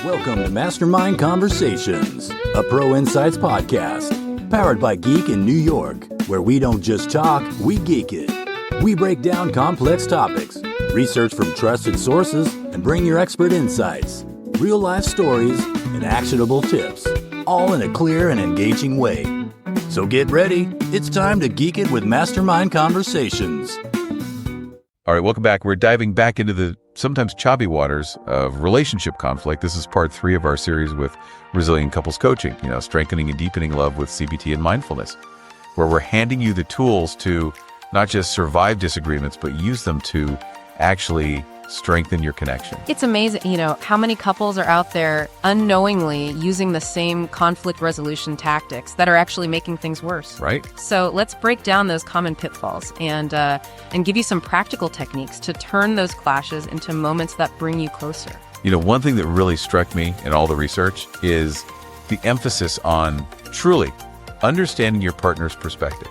Welcome to Mastermind Conversations, a Pro Insights podcast, powered by Geek in New York, where we don't just talk, we geek it. We break down complex topics, research from trusted sources, and bring your expert insights, real-life stories, and actionable tips, all in a clear and engaging way. So get ready, it's time to geek it with Mastermind Conversations. All right, welcome back. We're diving back into the sometimes choppy waters of relationship conflict. This is part 3 of our series with Resilient Couples Coaching, strengthening and deepening love with CBT and mindfulness, where we're handing you the tools to not just survive disagreements, but use them to actually strengthen your connection. It's amazing, how many couples are out there unknowingly using the same conflict resolution tactics that are actually making things worse. Right. So let's break down those common pitfalls and give you some practical techniques to turn those clashes into moments that bring you closer. One thing that really struck me in all the research is the emphasis on truly understanding your partner's perspective,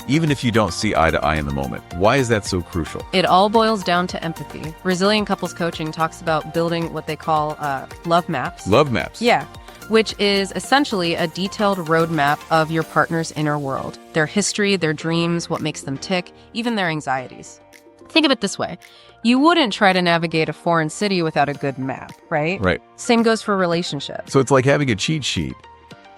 even if you don't see eye to eye in the moment. Why is that so crucial? It all boils down to empathy. Resilient Couples Coaching talks about building what they call love maps. Love maps? Yeah, which is essentially a detailed roadmap of your partner's inner world, their history, their dreams, what makes them tick, even their anxieties. Think of it this way. You wouldn't try to navigate a foreign city without a good map, right? Right. Same goes for relationships. So it's like having a cheat sheet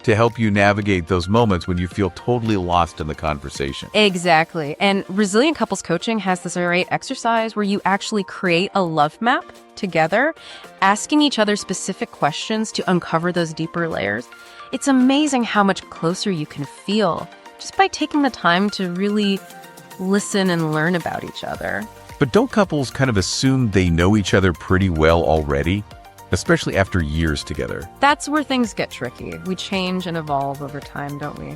to help you navigate those moments when you feel totally lost in the conversation. Exactly. And Resilient Couples Coaching has this great exercise where you actually create a love map together, asking each other specific questions to uncover those deeper layers. It's amazing how much closer you can feel just by taking the time to really listen and learn about each other. But don't couples kind of assume they know each other pretty well already? Especially after years together. That's where things get tricky. We change and evolve over time, don't we?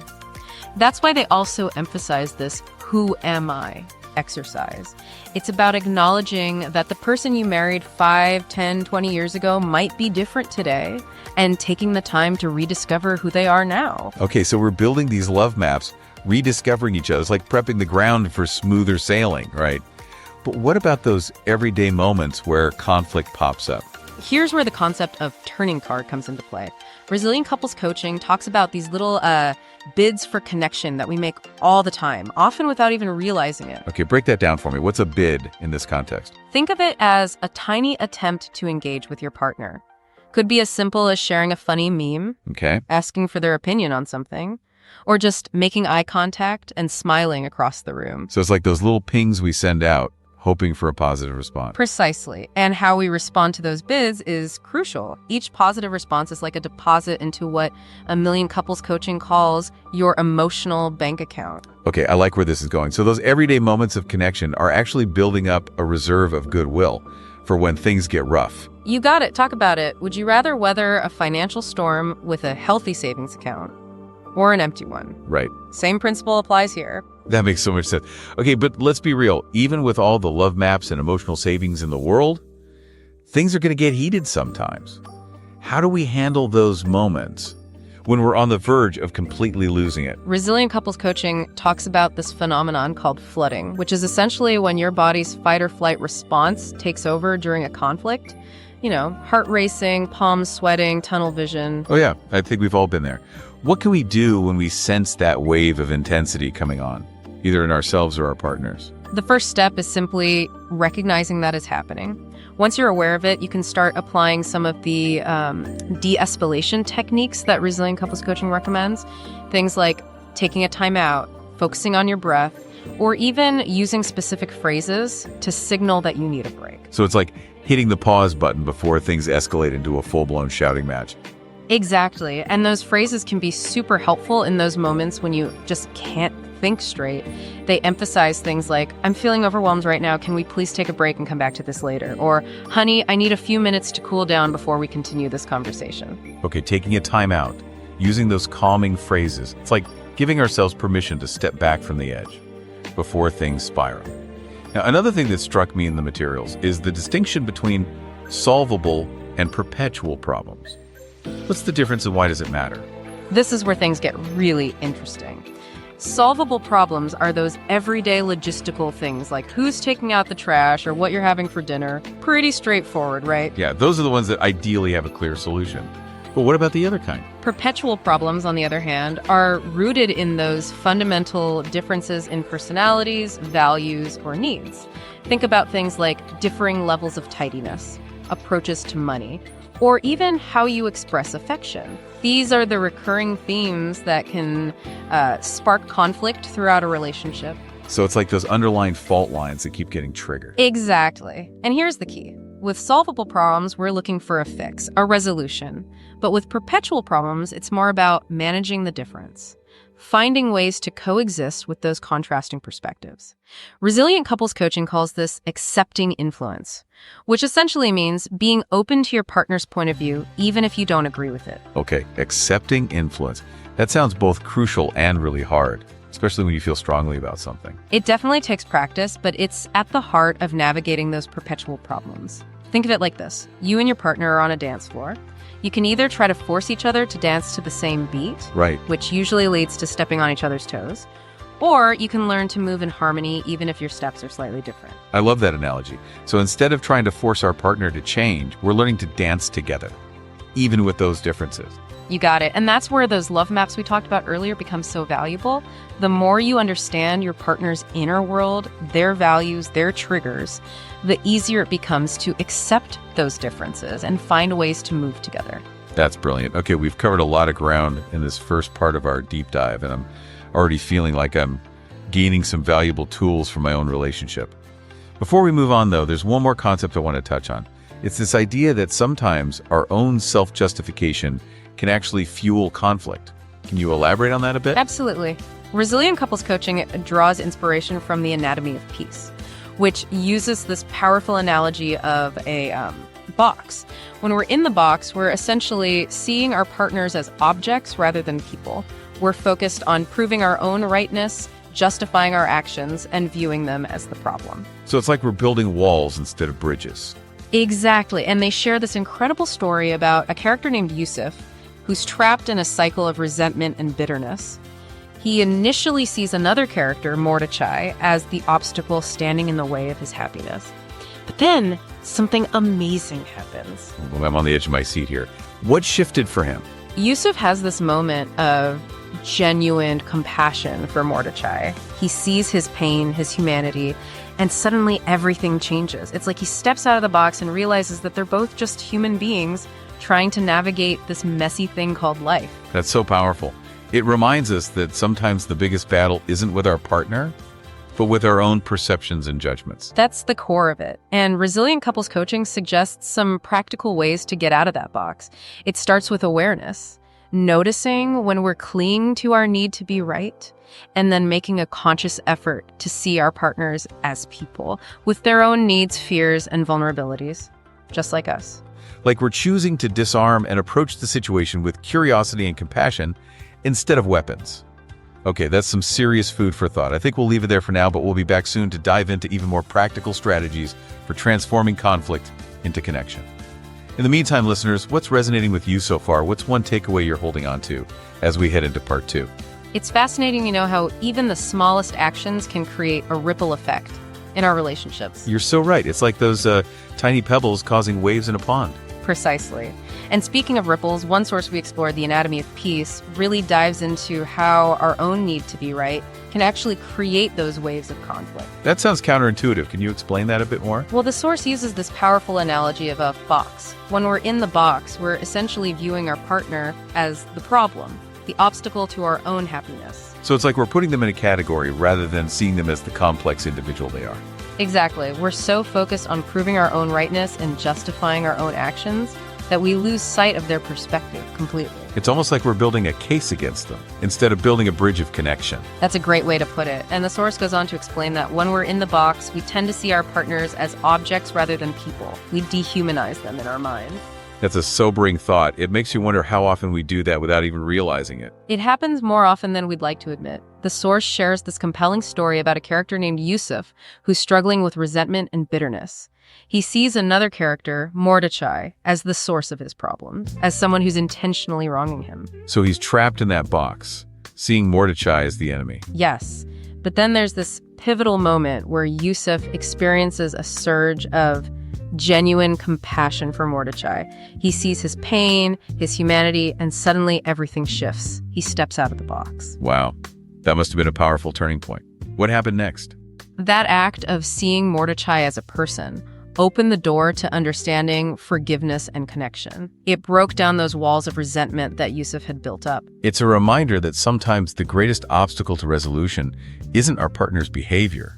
That's why they also emphasize this "who am I" exercise. It's about acknowledging that the person you married 5, 10, 20 years ago might be different today, and taking the time to rediscover who they are now. Okay, so we're building these love maps, rediscovering each other. It's like prepping the ground for smoother sailing, right? But what about those everyday moments where conflict pops up? Here's where the concept of turning card comes into play. Resilient Couples Coaching talks about these little bids for connection that we make all the time, often without even realizing it. Okay, break that down for me. What's a bid in this context? Think of it as a tiny attempt to engage with your partner. Could be as simple as sharing a funny meme, okay, asking for their opinion on something, or just making eye contact and smiling across the room. So it's like those little pings we send out, hoping for a positive response. Precisely. And how we respond to those bids is crucial. Each positive response is like a deposit into what A Million Couples Coaching calls your emotional bank account. Okay, I like where this is going. So those everyday moments of connection are actually building up a reserve of goodwill for when things get rough. You got it. Talk about it. Would you rather weather a financial storm with a healthy savings account or an empty one? Right. Same principle applies here. That makes so much sense. Okay, but let's be real. Even with all the love maps and emotional savings in the world, things are going to get heated sometimes. How do we handle those moments when we're on the verge of completely losing it? Resilient Couples Coaching talks about this phenomenon called flooding, which is essentially when your body's fight or flight response takes over during a conflict. Heart racing, palms sweating, tunnel vision. Oh yeah, I think we've all been there. What can we do when we sense that wave of intensity coming on, either in ourselves or our partners? The first step is simply recognizing that it's happening. Once you're aware of it, you can start applying some of the de-escalation techniques that Resilient Couples Coaching recommends. Things like taking a time out, focusing on your breath, or even using specific phrases to signal that you need a break. So it's like hitting the pause button before things escalate into a full-blown shouting match. Exactly. And those phrases can be super helpful in those moments when you just can't think straight. They emphasize things like, "I'm feeling overwhelmed right now. Can we please take a break and come back to this later?" Or, "Honey, I need a few minutes to cool down before we continue this conversation." Okay, taking a time out, using those calming phrases. It's like giving ourselves permission to step back from the edge before things spiral. Now, another thing that struck me in the materials is the distinction between solvable and perpetual problems. What's the difference and why does it matter? This is where things get really interesting. Solvable problems are those everyday logistical things like who's taking out the trash or what you're having for dinner. Pretty straightforward, right? Yeah, those are the ones that ideally have a clear solution. But what about the other kind? Perpetual problems, on the other hand, are rooted in those fundamental differences in personalities, values, or needs. Think about things like differing levels of tidiness, approaches to money, or even how you express affection. These are the recurring themes that can spark conflict throughout a relationship. So it's like those underlying fault lines that keep getting triggered. Exactly. And here's the key. With solvable problems, we're looking for a fix, a resolution. But with perpetual problems, it's more about managing the difference, finding ways to coexist with those contrasting perspectives. Resilient couples coaching calls this accepting influence, which essentially means being open to your partner's point of view, even if you don't agree with it. Okay, accepting influence. That sounds both crucial and really hard, especially when you feel strongly about something. It definitely takes practice, but it's at the heart of navigating those perpetual problems. Think of it like this. You and your partner are on a dance floor. You can either try to force each other to dance to the same beat, right, which usually leads to stepping on each other's toes, or you can learn to move in harmony even if your steps are slightly different. I love that analogy. So instead of trying to force our partner to change, we're learning to dance together, even with those differences. You got it. And that's where those love maps we talked about earlier become so valuable. The more you understand your partner's inner world, their values, their triggers, the easier it becomes to accept those differences and find ways to move together. That's brilliant. Okay, we've covered a lot of ground in this first part of our deep dive, and I'm already feeling like I'm gaining some valuable tools for my own relationship. Before we move on, though, there's one more concept I want to touch on. It's this idea that sometimes our own self-justification can actually fuel conflict. Can you elaborate on that a bit? Absolutely. Resilient couples coaching draws inspiration from the anatomy of peace, which uses this powerful analogy of a box. When we're in the box, we're essentially seeing our partners as objects rather than people. We're focused on proving our own rightness, justifying our actions, and viewing them as the problem. So it's like we're building walls instead of bridges. Exactly. And they share this incredible story about a character named Yusuf, who's trapped in a cycle of resentment and bitterness. He initially sees another character, Mordechai, as the obstacle standing in the way of his happiness. But then something amazing happens. Well, I'm on the edge of my seat here. What shifted for him? Yusuf has this moment of genuine compassion for Mordechai. He sees his pain, his humanity, and suddenly everything changes. It's like he steps out of the box and realizes that they're both just human beings trying to navigate this messy thing called life. That's so powerful. It reminds us that sometimes the biggest battle isn't with our partner, but with our own perceptions and judgments. That's the core of it. And Resilient Couples Coaching suggests some practical ways to get out of that box. It starts with awareness, noticing when we're clinging to our need to be right, and then making a conscious effort to see our partners as people with their own needs, fears, and vulnerabilities, just like us. Like we're choosing to disarm and approach the situation with curiosity and compassion instead of weapons. Okay, that's some serious food for thought. I think we'll leave it there for now, but we'll be back soon to dive into even more practical strategies for transforming conflict into connection. In the meantime, listeners, what's resonating with you so far? What's one takeaway you're holding on to as we head into part 2? It's fascinating, how even the smallest actions can create a ripple effect in our relationships. You're so right. It's like those tiny pebbles causing waves in a pond. Precisely. And speaking of ripples, one source we explored, The Anatomy of Peace, really dives into how our own need to be right can actually create those waves of conflict. That sounds counterintuitive. Can you explain that a bit more? Well, the source uses this powerful analogy of a box. When we're in the box, we're essentially viewing our partner as the problem, the obstacle to our own happiness. So it's like we're putting them in a category rather than seeing them as the complex individual they are. Exactly. We're so focused on proving our own rightness and justifying our own actions that we lose sight of their perspective completely. It's almost like we're building a case against them instead of building a bridge of connection. That's a great way to put it. And the source goes on to explain that when we're in the box, we tend to see our partners as objects rather than people. We dehumanize them in our minds. That's a sobering thought. It makes you wonder how often we do that without even realizing it. It happens more often than we'd like to admit. The source shares this compelling story about a character named Yusuf who's struggling with resentment and bitterness. He sees another character, Mordechai, as the source of his problems, as someone who's intentionally wronging him. So he's trapped in that box. seeing Mordecai as the enemy. Yes. But then there's this pivotal moment where Yusuf experiences a surge of genuine compassion for Mordecai. He sees his pain, his humanity, and suddenly everything shifts. He steps out of the box. Wow, that must have been a powerful turning point. What happened next? That act of seeing Mordecai as a person opened the door to understanding, forgiveness, and connection. It broke down those walls of resentment that Yusuf had built up. It's a reminder that sometimes the greatest obstacle to resolution isn't our partner's behavior,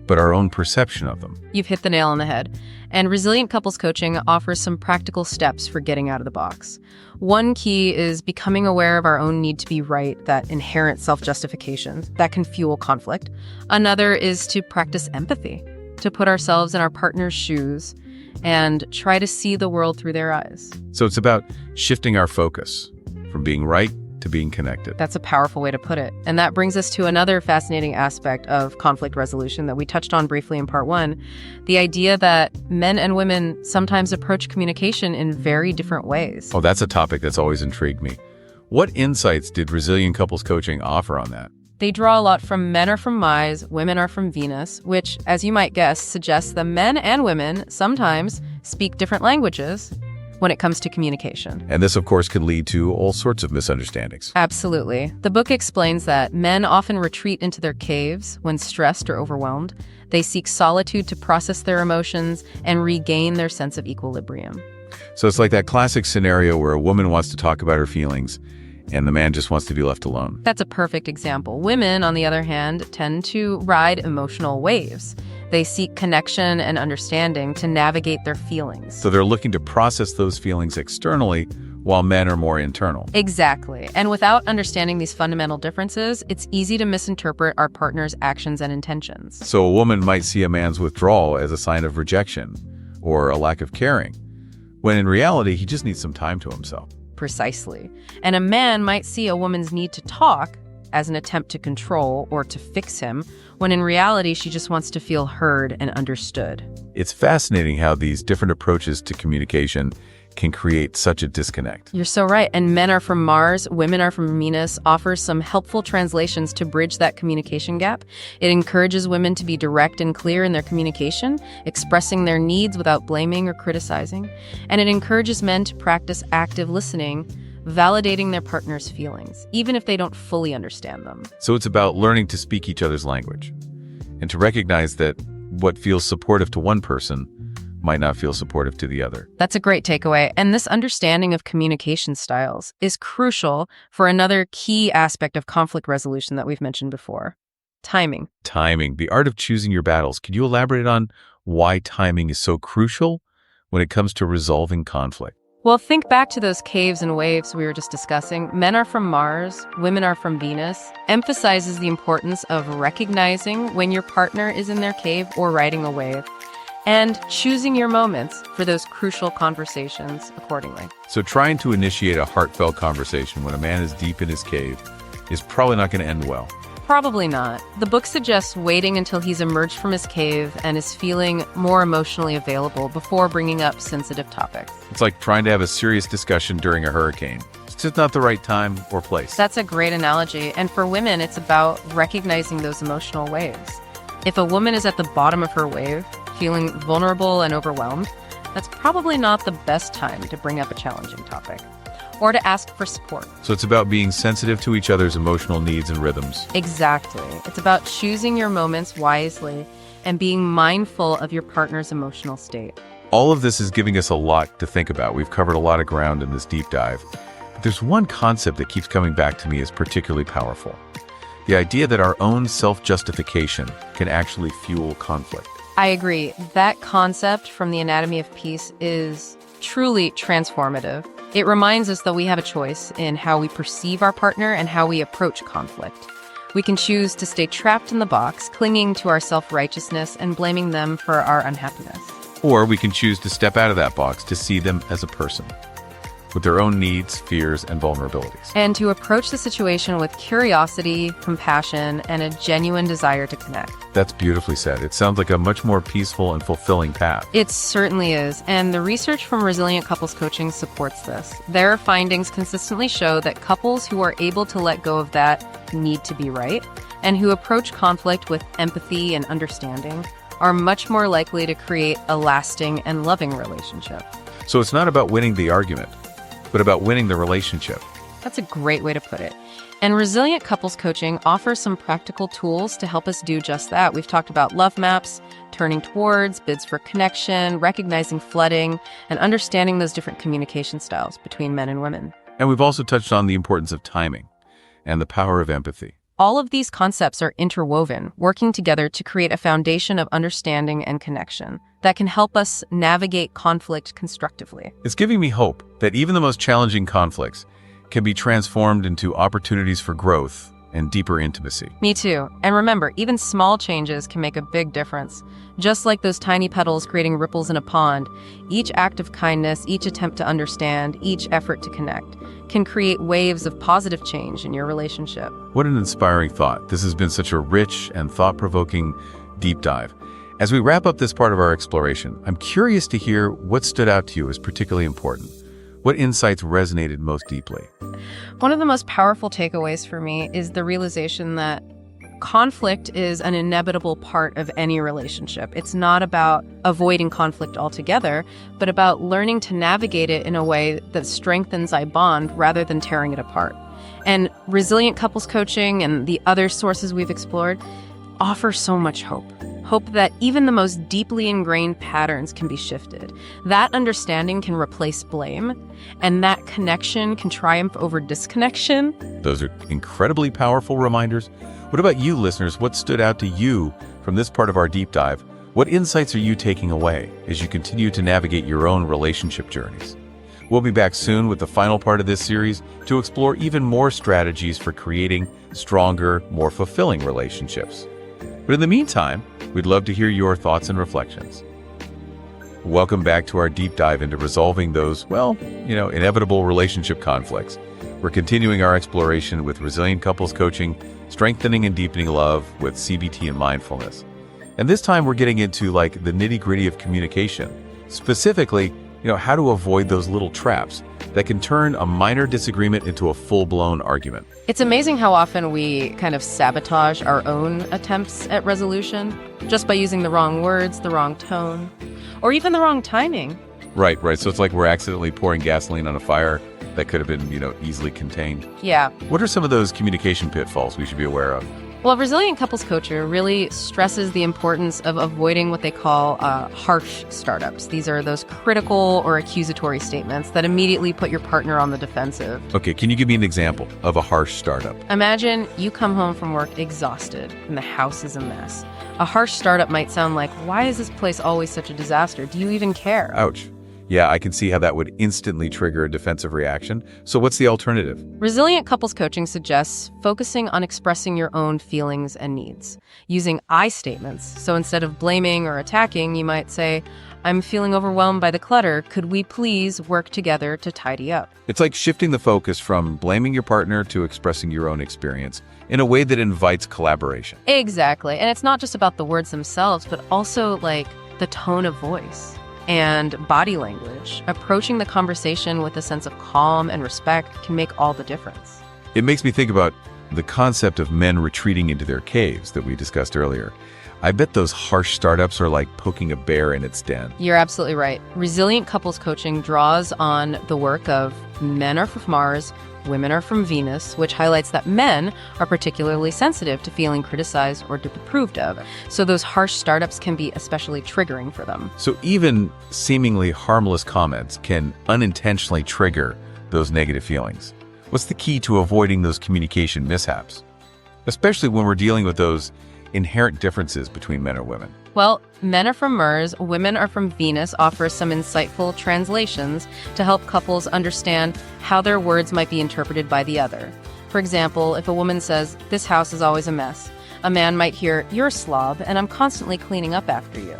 but our own perception of them. You've hit the nail on the head. And Resilient Couples Coaching offers some practical steps for getting out of the box. One key is becoming aware of our own need to be right, that inherent self-justification that can fuel conflict. Another is to practice empathy, to put ourselves in our partner's shoes and try to see the world through their eyes. So it's about shifting our focus from being right to being connected. That's a powerful way to put it. And that brings us to another fascinating aspect of conflict resolution that we touched on briefly in part 1, the idea that men and women sometimes approach communication in very different ways. Oh, that's a topic that's always intrigued me. What insights did Resilient Couples Coaching offer on that? They draw a lot from men are from Mars, women are from Venus, which, as you might guess, suggests that men and women sometimes speak different languages when it comes to communication. And this, of course, can lead to all sorts of misunderstandings. Absolutely. The book explains that men often retreat into their caves when stressed or overwhelmed. They seek solitude to process their emotions and regain their sense of equilibrium. So it's like that classic scenario where a woman wants to talk about her feelings and the man just wants to be left alone. That's a perfect example. Women, on the other hand, tend to ride emotional waves. They seek connection and understanding to navigate their feelings. So they're looking to process those feelings externally, while men are more internal. Exactly. And without understanding these fundamental differences, it's easy to misinterpret our partner's actions and intentions. So a woman might see a man's withdrawal as a sign of rejection or a lack of caring, when in reality, he just needs some time to himself. Precisely. And a man might see a woman's need to talk as an attempt to control or to fix him, when in reality, she just wants to feel heard and understood. It's fascinating how these different approaches to communication can create such a disconnect. You're so right. And men are from Mars, women are from Venus offers some helpful translations to bridge that communication gap. It encourages women to be direct and clear in their communication, expressing their needs without blaming or criticizing. And it encourages men to practice active listening, validating their partner's feelings, even if they don't fully understand them. So it's about learning to speak each other's language and to recognize that what feels supportive to one person might not feel supportive to the other. That's a great takeaway. And this understanding of communication styles is crucial for another key aspect of conflict resolution that we've mentioned before: timing. Timing, the art of choosing your battles. Could you elaborate on why timing is so crucial when it comes to resolving conflict? Well, think back to those caves and waves we were just discussing. Men are from Mars, women are from Venus, emphasizes the importance of recognizing when your partner is in their cave or riding a wave, and choosing your moments for those crucial conversations accordingly. So trying to initiate a heartfelt conversation when a man is deep in his cave is probably not going to end well. Probably not. The book suggests waiting until he's emerged from his cave and is feeling more emotionally available before bringing up sensitive topics. It's like trying to have a serious discussion during a hurricane. It's just not the right time or place. That's a great analogy. And for women, it's about recognizing those emotional waves. If a woman is at the bottom of her wave, feeling vulnerable and overwhelmed, that's probably not the best time to bring up a challenging topic or to ask for support. So it's about being sensitive to each other's emotional needs and rhythms. Exactly. It's about choosing your moments wisely and being mindful of your partner's emotional state. All of this is giving us a lot to think about. We've covered a lot of ground in this deep dive. But there's one concept that keeps coming back to me as particularly powerful. The idea that our own self-justification can actually fuel conflict. I agree. That concept from the Anatomy of Peace is truly transformative. It reminds us that we have a choice in how we perceive our partner and how we approach conflict. We can choose to stay trapped in the box, clinging to our self-righteousness and blaming them for our unhappiness. Or we can choose to step out of that box to see them as a person. with their own needs, fears, and vulnerabilities. And to approach the situation with curiosity, compassion, and a genuine desire to connect. That's beautifully said. It sounds like a much more peaceful and fulfilling path. It certainly is, and the research from Resilient Couples Coaching supports this. Their findings consistently show that couples who are able to let go of that need to be right, and who approach conflict with empathy and understanding, are much more likely to create a lasting and loving relationship. So it's not about winning the argument, but about winning the relationship. That's a great way to put it. And Resilient Couples Coaching offers some practical tools to help us do just that. We've talked about love maps, turning towards, bids for connection, recognizing flooding, and understanding those different communication styles between men and women. And we've also touched on the importance of timing and the power of empathy. All of these concepts are interwoven, working together to create a foundation of understanding and connection that can help us navigate conflict constructively. It's giving me hope that even the most challenging conflicts can be transformed into opportunities for growth and deeper intimacy. Me too. And remember, even small changes can make a big difference. Just like those tiny petals creating ripples in a pond, each act of kindness, each attempt to understand, each effort to connect can create waves of positive change in your relationship. What an inspiring thought. This has been such a rich and thought-provoking deep dive. As we wrap up this part of our exploration, I'm curious to hear what stood out to you as particularly important. What insights resonated most deeply? One of the most powerful takeaways for me is the realization that conflict is an inevitable part of any relationship. It's not about avoiding conflict altogether, but about learning to navigate it in a way that strengthens our bond rather than tearing it apart. And Resilient Couples Coaching and the other sources we've explored offer so much hope. Hope that even the most deeply ingrained patterns can be shifted. That understanding can replace blame, and that connection can triumph over disconnection. Those are incredibly powerful reminders. What about you, listeners? What stood out to you from this part of our deep dive? What insights are you taking away as you continue to navigate your own relationship journeys? We'll be back soon with the final part of this series to explore even more strategies for creating stronger, more fulfilling relationships. But in the meantime, we'd love to hear your thoughts and reflections. Welcome back to our deep dive into resolving those, inevitable relationship conflicts. We're continuing our exploration with Resilient Couples Coaching, strengthening and deepening love with CBT and mindfulness. And this time we're getting into the nitty-gritty of communication. Specifically, how to avoid those little traps that can turn a minor disagreement into a full-blown argument. It's amazing how often we kind of sabotage our own attempts at resolution just by using the wrong words, the wrong tone, or even the wrong timing. Right. So it's like we're accidentally pouring gasoline on a fire that could have been, easily contained. Yeah. What are some of those communication pitfalls we should be aware of? Well, Resilient Couples Coaching really stresses the importance of avoiding what they call harsh startups. These are those critical or accusatory statements that immediately put your partner on the defensive. Okay, can you give me an example of a harsh startup? Imagine you come home from work exhausted and the house is a mess. A harsh startup might sound like, why is this place always such a disaster? Do you even care? Ouch. Yeah, I can see how that would instantly trigger a defensive reaction. So what's the alternative? Resilient Couples Coaching suggests focusing on expressing your own feelings and needs, using I statements. So instead of blaming or attacking, you might say, I'm feeling overwhelmed by the clutter. Could we please work together to tidy up? It's like shifting the focus from blaming your partner to expressing your own experience in a way that invites collaboration. Exactly. And it's not just about the words themselves, but also the tone of voice and body language. Approaching the conversation with a sense of calm and respect can make all the difference. It makes me think about the concept of men retreating into their caves that we discussed earlier. I bet those harsh startups are like poking a bear in its den. You're absolutely right. Resilient Couples Coaching draws on the work of men are from Mars, women are from Venus, which highlights that men are particularly sensitive to feeling criticized or disapproved of. So those harsh startups can be especially triggering for them. So even seemingly harmless comments can unintentionally trigger those negative feelings. What's the key to avoiding those communication mishaps? Especially when we're dealing with those inherent differences between men or women. Well, men are from Mars, women are from Venus offers some insightful translations to help couples understand how their words might be interpreted by the other. For example, if a woman says, this house is always a mess, a man might hear, you're a slob and I'm constantly cleaning up after you.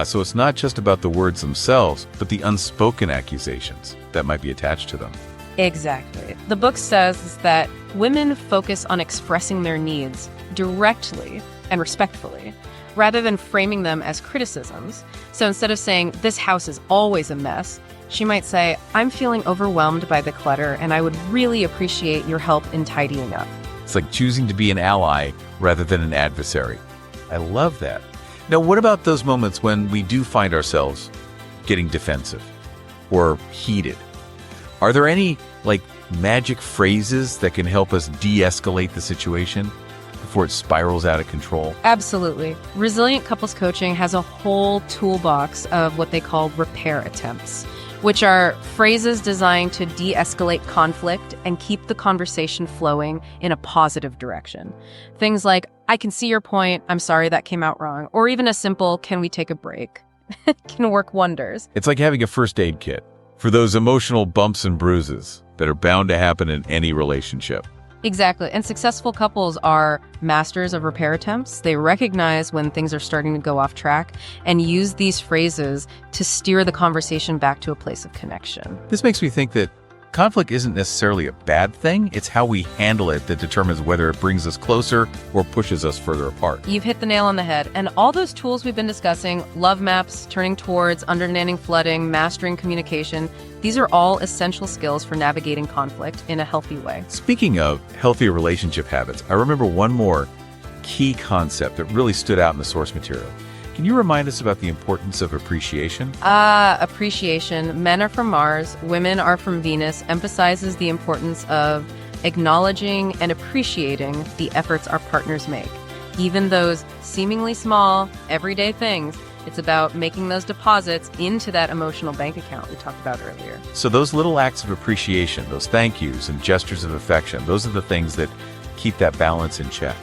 So it's not just about the words themselves, but the unspoken accusations that might be attached to them. Exactly. The book says that women focus on expressing their needs directly and respectfully, rather than framing them as criticisms. So instead of saying, "This house is always a mess," she might say, "I'm feeling overwhelmed by the clutter, and I would really appreciate your help in tidying up." It's like choosing to be an ally rather than an adversary. I love that. Now, what about those moments when we do find ourselves getting defensive or heated? Are there any, magic phrases that can help us de-escalate the situation before it spirals out of control? Absolutely. Resilient couples coaching has a whole toolbox of what they call repair attempts, which are phrases designed to de-escalate conflict and keep the conversation flowing in a positive direction. Things like, "I can see your point, I'm sorry that came out wrong," or even a simple, "Can we take a break?" can work wonders. It's like having a first aid kit for those emotional bumps and bruises that are bound to happen in any relationship. Exactly. And successful couples are masters of repair attempts. They recognize when things are starting to go off track and use these phrases to steer the conversation back to a place of connection. This makes me think that conflict isn't necessarily a bad thing. It's how we handle it that determines whether it brings us closer or pushes us further apart. You've hit the nail on the head. And all those tools we've been discussing, love maps, turning towards, understanding flooding, mastering communication, these are all essential skills for navigating conflict in a healthy way. Speaking of healthy relationship habits, I remember one more key concept that really stood out in the source material. Can you remind us about the importance of appreciation? Appreciation. Men are from Mars, women are from Venus, emphasizes the importance of acknowledging and appreciating the efforts our partners make. Even those seemingly small, everyday things, it's about making those deposits into that emotional bank account we talked about earlier. So those little acts of appreciation, those thank yous and gestures of affection, those are the things that keep that balance in check.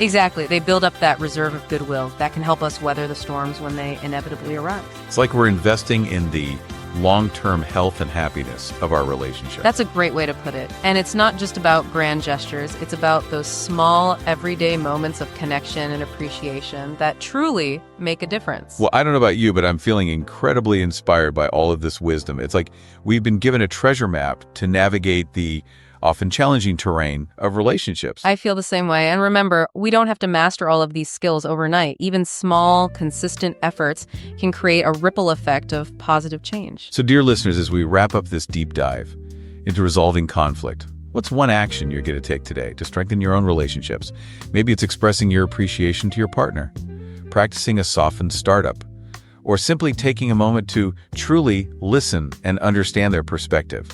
Exactly. They build up that reserve of goodwill that can help us weather the storms when they inevitably arise. It's like we're investing in the long-term health and happiness of our relationship. That's a great way to put it. And it's not just about grand gestures. It's about those small, everyday moments of connection and appreciation that truly make a difference. Well, I don't know about you, but I'm feeling incredibly inspired by all of this wisdom. It's like we've been given a treasure map to navigate the often challenging terrain of relationships. I feel the same way. And remember, we don't have to master all of these skills overnight. Even small, consistent efforts can create a ripple effect of positive change. So, dear listeners, as we wrap up this deep dive into resolving conflict, what's one action you're going to take today to strengthen your own relationships? Maybe it's expressing your appreciation to your partner, practicing a softened startup, or simply taking a moment to truly listen and understand their perspective.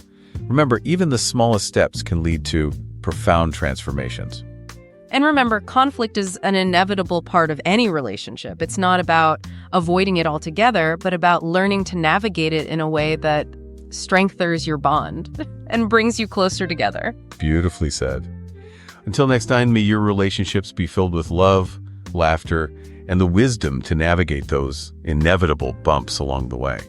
Remember, even the smallest steps can lead to profound transformations. And remember, conflict is an inevitable part of any relationship. It's not about avoiding it altogether, but about learning to navigate it in a way that strengthens your bond and brings you closer together. Beautifully said. Until next time, may your relationships be filled with love, laughter, and the wisdom to navigate those inevitable bumps along the way.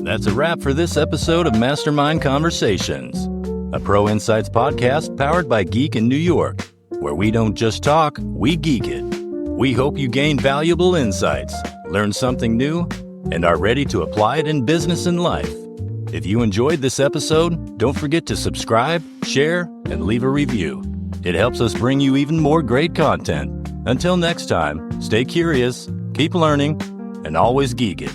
That's a wrap for this episode of Mastermind Conversations, a Pro Insights podcast powered by Geek-NYC, where we don't just talk, we geek it. We hope you gained valuable insights, learned something new, and are ready to apply it in business and life. If you enjoyed this episode, don't forget to subscribe, share, and leave a review. It helps us bring you even more great content. Until next time, stay curious, keep learning, and always geek it.